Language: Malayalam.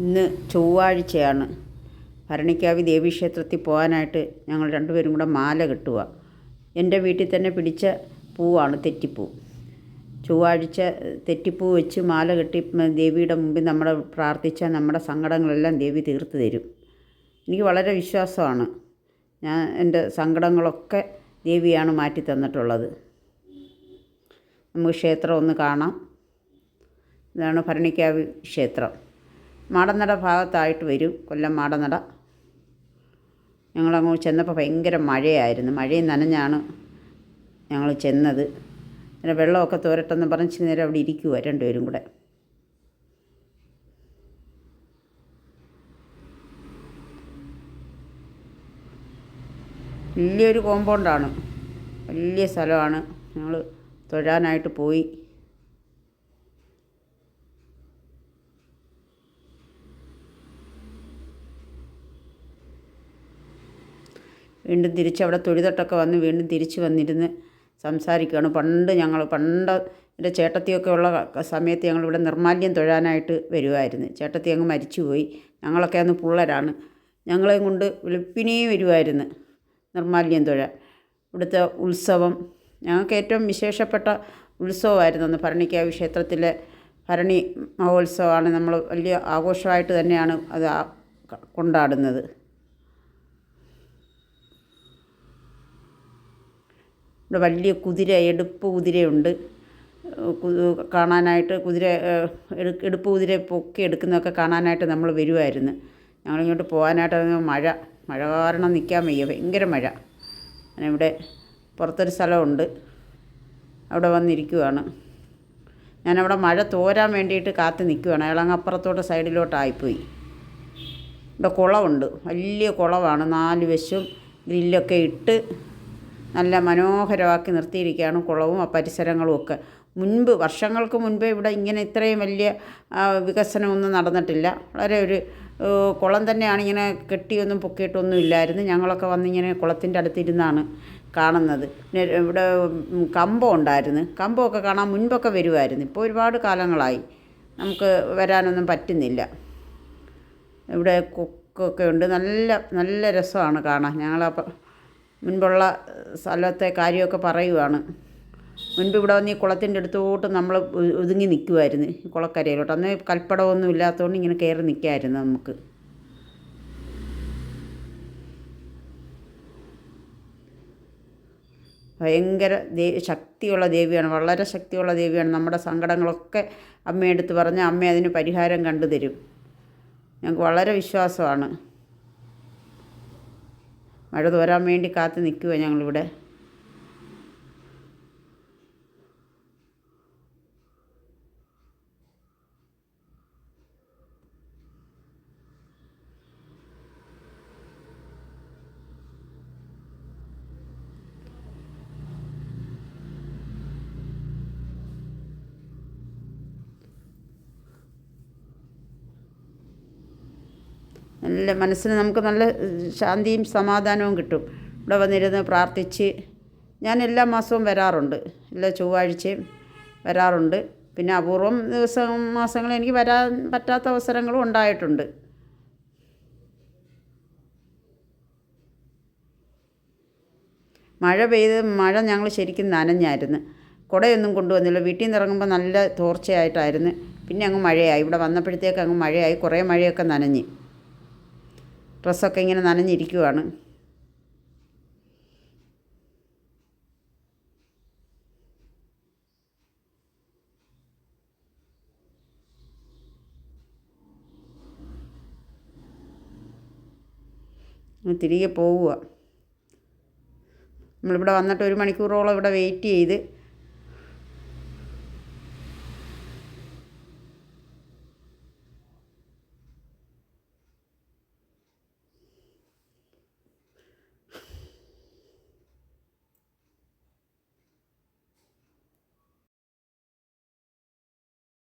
ഇന്ന് ചൊവ്വാഴ്ചയാണ്. ഭരണിക്കാവ് ദേവീക്ഷേത്രത്തിൽ പോകാനായിട്ട് ഞങ്ങൾ രണ്ടുപേരും കൂടെ മാല കെട്ടുക. എൻ്റെ വീട്ടിൽ തന്നെ പിടിച്ച പൂവാണ് തെറ്റിപ്പൂ. ചൊവ്വാഴ്ച തെറ്റിപ്പൂ വെച്ച് മാല കെട്ടി ദേവിയുടെ മുമ്പിൽ നമ്മൾ പ്രാർത്ഥിച്ചാൽ നമ്മുടെ സങ്കടങ്ങളെല്ലാം ദേവി തീർത്ത് തരും. എനിക്ക് വളരെ വിശ്വാസമാണ്. എൻ്റെ സങ്കടങ്ങളൊക്കെ ദേവിയാണ് മാറ്റി തന്നിട്ടുള്ളത്. നമുക്ക് ക്ഷേത്രം ഒന്ന് കാണാം. ഇതാണ് ഭരണിക്കാവ് ക്ഷേത്രം. മാടനട ഭാഗത്തായിട്ട് വരും, കൊല്ലം മാടനട. ഞങ്ങളങ്ങോട്ട് ചെന്നപ്പോൾ ഭയങ്കര മഴയായിരുന്നു. മഴയും നനഞ്ഞാണ് ഞങ്ങൾ ചെന്നത്. പിന്നെ വെള്ളമൊക്കെ തോരട്ടെന്ന് പറഞ്ഞ് നേരം അവിടെ ഇരിക്കുക രണ്ടുപേരും കൂടെ. വലിയൊരു കോമ്പൗണ്ടാണ്, വലിയ സ്ഥലമാണ്. ഞങ്ങൾ തൊഴാനായിട്ട് പോയി. വീണ്ടും തിരിച്ച് അവിടെ തൊഴുതൊട്ടൊക്കെ വന്ന് വീണ്ടും തിരിച്ച് വന്നിരുന്ന് സംസാരിക്കുകയാണ്. പണ്ട് എൻ്റെ ചേട്ടത്തിയൊക്കെ ഉള്ള സമയത്ത് ഞങ്ങളിവിടെ നിർമ്മാല്യം തൊഴാനായിട്ട് വരുമായിരുന്നു. ചേട്ടത്തി അങ്ങ് മരിച്ചുപോയി. ഞങ്ങളൊക്കെ അന്ന് പിള്ളേരാണ്. ഞങ്ങളെയും കൊണ്ട് വെളുപ്പിനേ വരുമായിരുന്നു നിർമ്മാല്യം തൊഴാൻ. ഇവിടുത്തെ ഉത്സവം ഞങ്ങൾക്ക് ഏറ്റവും വിശേഷപ്പെട്ട ഉത്സവമായിരുന്നു അന്ന്. ഭരണിക്കാവ് ക്ഷേത്രത്തിലെ ഭരണി മഹോത്സവമാണ്. നമ്മൾ വലിയ ആഘോഷമായിട്ട് തന്നെയാണ് അത് കൊണ്ടാടുന്നത്. ഇവിടെ വലിയ എടുപ്പ് കുതിരയുണ്ട് കാണാനായിട്ട്. എടുപ്പ് കുതിര പൊക്കി എടുക്കുന്നതൊക്കെ കാണാനായിട്ട് നമ്മൾ വരുമായിരുന്നു. ഞങ്ങളിങ്ങോട്ട് പോകാനായിട്ട് മഴ കാരണം നിൽക്കാൻ വയ്യ, ഭയങ്കര മഴ. ഞാനിവിടെ പുറത്തൊരു സ്ഥലമുണ്ട്, അവിടെ വന്നിരിക്കുവാണ്. ഞാനവിടെ മഴ തോരാൻ വേണ്ടിയിട്ട് കാത്ത് നിൽക്കുകയാണ്. അയാളങ്ങപ്പുറത്തോട്ട് സൈഡിലോട്ടായിപ്പോയി. ഇവിടെ കുളമുണ്ട്, വലിയ കുളമാണ്. 4 വശവും ഗ്രില്ലൊക്കെ ഇട്ട് നല്ല മനോഹരമാക്കി നിർത്തിയിരിക്കുകയാണ് കുളവും ആ പരിസരങ്ങളും ഒക്കെ. വർഷങ്ങൾക്ക് മുൻപേ ഇവിടെ ഇങ്ങനെ ഇത്രയും വലിയ വികസനമൊന്നും നടന്നിട്ടില്ല. വളരെ ഒരു കുളം തന്നെയാണ്. ഇങ്ങനെ കെട്ടിയൊന്നും പൊക്കിയിട്ടൊന്നും ഇല്ലായിരുന്നു. ഞങ്ങളൊക്കെ വന്നിങ്ങനെ കുളത്തിൻ്റെ അടുത്തിരുന്നാണ് കാണുന്നത്. പിന്നെ ഇവിടെ കമ്പം ഉണ്ടായിരുന്നു. കമ്പമൊക്കെ കാണാൻ മുൻപൊക്കെ വരുമായിരുന്നു. ഇപ്പോൾ ഒരുപാട് കാലങ്ങളായി നമുക്ക് വരാനൊന്നും പറ്റുന്നില്ല. ഇവിടെ കൊക്കൊക്കെ ഉണ്ട്. നല്ല നല്ല രസമാണ് കാണാൻ. ഞങ്ങളപ്പോൾ മുൻപുള്ള സ്ഥലത്തെ കാര്യമൊക്കെ പറയുവാണ്. മുൻപ് ഇവിടെ വന്ന് ഈ കുളത്തിൻ്റെ അടുത്തോട്ട് നമ്മൾ ഒതുങ്ങി നിൽക്കുമായിരുന്നു, ഈ കുളക്കരയിലോട്ട്. അന്ന് കൽപ്പടമൊന്നും ഇല്ലാത്തതുകൊണ്ട് ഇങ്ങനെ കയറി നിൽക്കാമായിരുന്നു നമുക്ക്. ഭയങ്കര ശക്തിയുള്ള ദേവിയാണ്, വളരെ ശക്തിയുള്ള ദേവിയാണ്. നമ്മുടെ സങ്കടങ്ങളൊക്കെ അമ്മയെടുത്ത് പറഞ്ഞാൽ അമ്മ അതിന് പരിഹാരം കണ്ടു തരും. ഞങ്ങൾക്ക് വളരെ വിശ്വാസമാണ്. മഴ തോരാൻ വേണ്ടി കാത്ത് നിൽക്കുക ഞങ്ങളിവിടെ. മനസ്സിന് നമുക്ക് നല്ല ശാന്തിയും സമാധാനവും കിട്ടും ഇവിടെ വന്നിരുന്ന് പ്രാർത്ഥിച്ച്. ഞാൻ എല്ലാ മാസവും വരാറുണ്ട്, എല്ലാ ചൊവ്വാഴ്ചയും വരാറുണ്ട്. പിന്നെ അപൂർവം മാസങ്ങളിൽ എനിക്ക് വരാൻ പറ്റാത്ത അവസരങ്ങളും ഉണ്ടായിട്ടുണ്ട്. മഴ ഞങ്ങൾ ശരിക്കും നനഞ്ഞായിരുന്നു. കുടയൊന്നും കൊണ്ടുവന്നില്ല. വീട്ടിൽ നിന്ന് ഇറങ്ങുമ്പോൾ നല്ല തോർച്ചയായിട്ടായിരുന്നു. പിന്നെ അങ്ങ് മഴയായി. ഇവിടെ വന്നപ്പോഴത്തേക്ക് അങ്ങ് മഴയായി. കുറേ മഴയൊക്കെ നനഞ്ഞ് ഡ്രസ്സൊക്കെ ഇങ്ങനെ നനഞ്ഞിരിക്കുവാണ്. തിരികെ പോവുക. നമ്മളിവിടെ വന്നിട്ട് 1 മണിക്കൂറോളം ഇവിടെ വെയിറ്റ് ചെയ്ത്